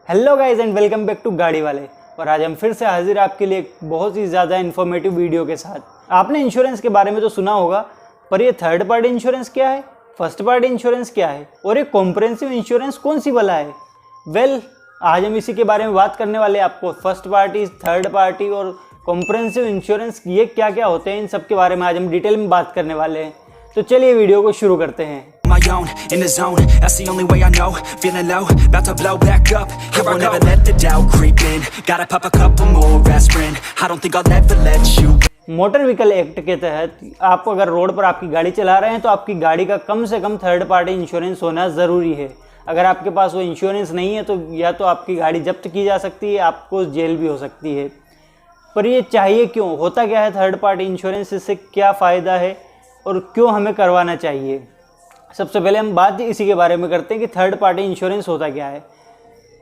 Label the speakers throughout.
Speaker 1: Hello guys and welcome back to Gaadi Waale. और आज हम फिर से हाजिर आपके लिए एक बहुत ही ज़्यादा इन्फॉर्मेटिव वीडियो के साथ। आपने इंश्योरेंस के बारे में तो सुना होगा, पर ये थर्ड पार्टी इंश्योरेंस क्या है, फर्स्ट पार्टी इंश्योरेंस क्या है और ये कॉम्प्रिहेंसिव इंश्योरेंस कौन सी वाला है। वेल, आज हम इसी के बारे में बात करने वाले हैं। आपको फर्स्ट पार्टी, थर्ड पार्टी और कॉम्प्रिहेंसिव इंश्योरेंस ये क्या क्या होते हैं, इन सब के बारे में आज हम डिटेल में बात करने वाले हैं। तो चलिए वीडियो को शुरू करते हैं।
Speaker 2: My own, in the zone, that's the only way I know. Feeling low, about to blow back up. Here I never let the doubt creep in. Gotta pop a couple more aspirin. I don't think I'll ever let you.
Speaker 1: Motor vehicle act के तहत आप अगर road पर आपकी गाड़ी चला रहे हैं तो आपकी गाड़ी का कम से कम थर्ड पार्टी इंश्योरेंस होना ज़रूरी है। अगर आपके पास वो इंश्योरेंस नहीं है तो या तो आपकी गाड़ी जब्त की जा सकती है, आपको जेल भी हो सकती है। पर ये चाहिए क्यों, होता क्या है थर्ड पार्टी इंश्योरेंस, इससे क्या फ़ायदा है और क्यों हमें करवाना चाहिए। सबसे पहले हम बात इसी के बारे में करते हैं कि थर्ड पार्टी इंश्योरेंस होता क्या है।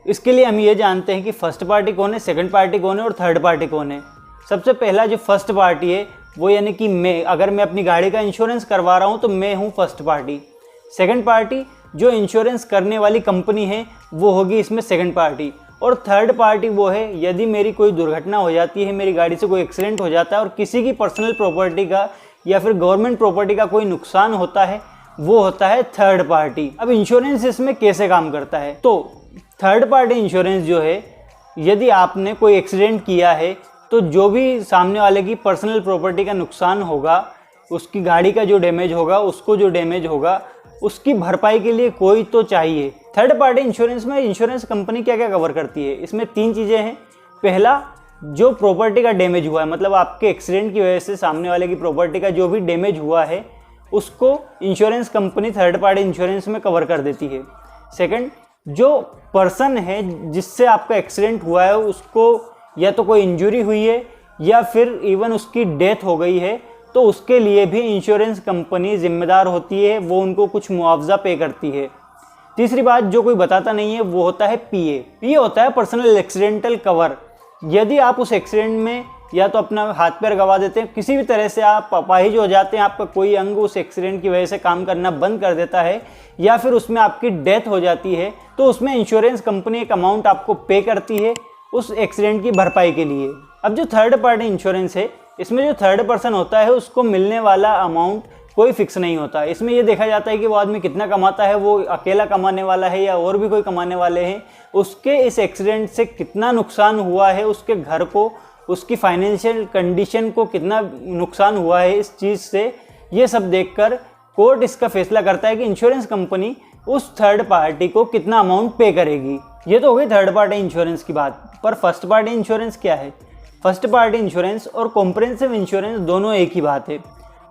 Speaker 1: इसके लिए हम ये जानते हैं कि फर्स्ट पार्टी कौन है, सेकंड पार्टी कौन है और थर्ड पार्टी कौन है। सबसे पहला जो फर्स्ट पार्टी है वो यानी कि मैं, अगर मैं अपनी गाड़ी का इंश्योरेंस करवा रहा हूँ तो मैं हूँ फर्स्ट पार्टी। सेकंड पार्टी जो इंश्योरेंस करने वाली कंपनी है वो होगी इसमें सेकंड पार्टी। और थर्ड पार्टी वो है यदि मेरी कोई दुर्घटना हो जाती है, मेरी गाड़ी से कोई एक्सीडेंट हो जाता है और किसी की पर्सनल प्रॉपर्टी का या फिर गवर्नमेंट प्रॉपर्टी का कोई नुकसान होता है, वो होता है थर्ड पार्टी। अब इंश्योरेंस इसमें कैसे काम करता है, तो थर्ड पार्टी इंश्योरेंस जो है, यदि आपने कोई एक्सीडेंट किया है तो जो भी सामने वाले की पर्सनल प्रॉपर्टी का नुकसान होगा, उसकी गाड़ी का जो डैमेज होगा, उसको जो डैमेज होगा, उसकी भरपाई के लिए कोई तो चाहिए। थर्ड पार्टी इंश्योरेंस में इंश्योरेंस कंपनी क्या क्या कवर करती है, इसमें तीन चीज़ें हैं। पहला, जो प्रॉपर्टी का डैमेज हुआ है, मतलब आपके एक्सीडेंट की वजह से सामने वाले की प्रॉपर्टी का जो भी डैमेज हुआ है उसको insurance company third party insurance में कवर कर देती है। सेकंड, जो पर्सन है जिससे आपका एक्सीडेंट हुआ है उसको या तो कोई इंजरी हुई है या फिर इवन उसकी डेथ हो गई है तो उसके लिए भी इंश्योरेंस कंपनी जिम्मेदार होती है, वो उनको कुछ मुआवजा पे करती है। तीसरी बात जो कोई बताता नहीं है वो होता है पीए। पीए होता है पर्सनल एक्सीडेंटल कवर। यदि आप उस एक्सीडेंट में या तो अपना हाथ पैर गंवा देते हैं, किसी भी तरह से आप अपाहिज हो जाते हैं, आपका कोई अंग उस एक्सीडेंट की वजह से काम करना बंद कर देता है या फिर उसमें आपकी डेथ हो जाती है, तो उसमें इंश्योरेंस कंपनी एक अमाउंट आपको पे करती है उस एक्सीडेंट की भरपाई के लिए। अब जो थर्ड पार्टी इंश्योरेंस है, इसमें जो थर्ड पर्सन होता है उसको मिलने वाला अमाउंट कोई फिक्स नहीं होता। इसमें ये देखा जाता है कि वो आदमी कितना कमाता है, वो अकेला कमाने वाला है या और भी कोई कमाने वाले हैं, उसके इस एक्सीडेंट से कितना नुकसान हुआ है, उसके घर को, उसकी फाइनेंशियल कंडीशन को कितना नुकसान हुआ है इस चीज़ से, ये सब देखकर कोर्ट इसका फैसला करता है कि इंश्योरेंस कंपनी उस थर्ड पार्टी को कितना अमाउंट पे करेगी। ये तो हो गई थर्ड पार्टी इंश्योरेंस की बात। पर फर्स्ट पार्टी इंश्योरेंस क्या है? फर्स्ट पार्टी इंश्योरेंस और कॉम्प्रिहेंसिव इंश्योरेंस दोनों एक ही बात है।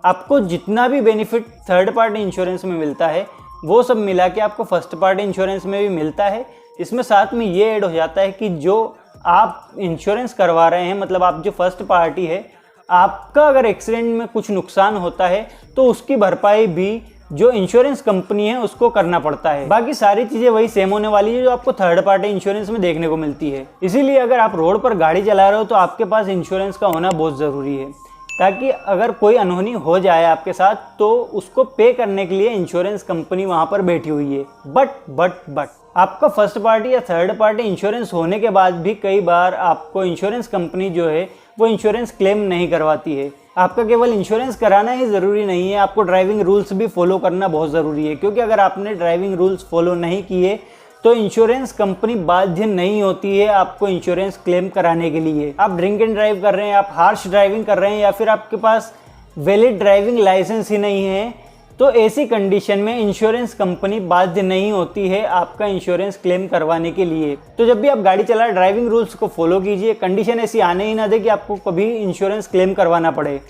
Speaker 1: आपको जितना भी बेनिफिट थर्ड पार्टी इंश्योरेंस में मिलता है वो सब मिला के आपको फर्स्ट पार्टी इंश्योरेंस में भी मिलता है। इसमें साथ में ये ऐड हो जाता है कि जो आप इंश्योरेंस करवा रहे हैं, मतलब आप जो फर्स्ट पार्टी है, आपका अगर एक्सीडेंट में कुछ नुकसान होता है तो उसकी भरपाई भी जो इंश्योरेंस कंपनी है उसको करना पड़ता है। बाकी सारी चीज़ें वही सेम होने वाली है जो आपको थर्ड पार्टी इंश्योरेंस में देखने को मिलती है। इसीलिए अगर आप रोड पर गाड़ी चला रहे हो तो आपके पास इंश्योरेंस का होना बहुत ज़रूरी है, ताकि अगर कोई अनहोनी हो जाए आपके साथ तो उसको पे करने के लिए इंश्योरेंस कंपनी वहाँ पर बैठी हुई है। बट आपका फर्स्ट पार्टी या थर्ड पार्टी इंश्योरेंस होने के बाद भी कई बार आपको इंश्योरेंस कंपनी जो है वो इंश्योरेंस क्लेम नहीं करवाती है। आपका केवल इंश्योरेंस कराना ही ज़रूरी नहीं है, आपको ड्राइविंग रूल्स भी फॉलो करना बहुत ज़रूरी है, क्योंकि अगर आपने ड्राइविंग रूल्स फॉलो नहीं किए तो इंश्योरेंस कंपनी बाध्य नहीं होती है आपको इंश्योरेंस क्लेम कराने के लिए। आप ड्रिंक एंड ड्राइव कर रहे हैं, आप हार्श ड्राइविंग कर रहे हैं या फिर आपके पास वैलिड ड्राइविंग लाइसेंस ही नहीं है, तो ऐसी कंडीशन में इंश्योरेंस कंपनी बाध्य नहीं होती है आपका इंश्योरेंस क्लेम करवाने के लिए। तो जब भी आप गाड़ी चलाएं ड्राइविंग रूल्स को फॉलो कीजिए, कंडीशन ऐसी आने ही ना दे कि आपको कभी इंश्योरेंस क्लेम करवाना पड़े।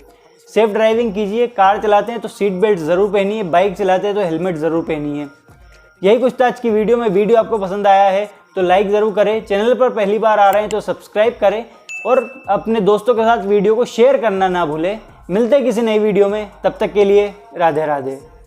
Speaker 1: सेफ ड्राइविंग कीजिए, कार चलाते हैं तो सीट बेल्ट ज़रूर पहनिए, बाइक चलाते हैं तो हेलमेट ज़रूर पहनिए। यही कुछ था आज की वीडियो में। वीडियो आपको पसंद आया है तो लाइक ज़रूर करें, चैनल पर पहली बार आ रहे हैं तो सब्सक्राइब करें और अपने दोस्तों के साथ वीडियो को शेयर करना ना भूलें। मिलते हैं किसी नई वीडियो में, तब तक के लिए राधे राधे।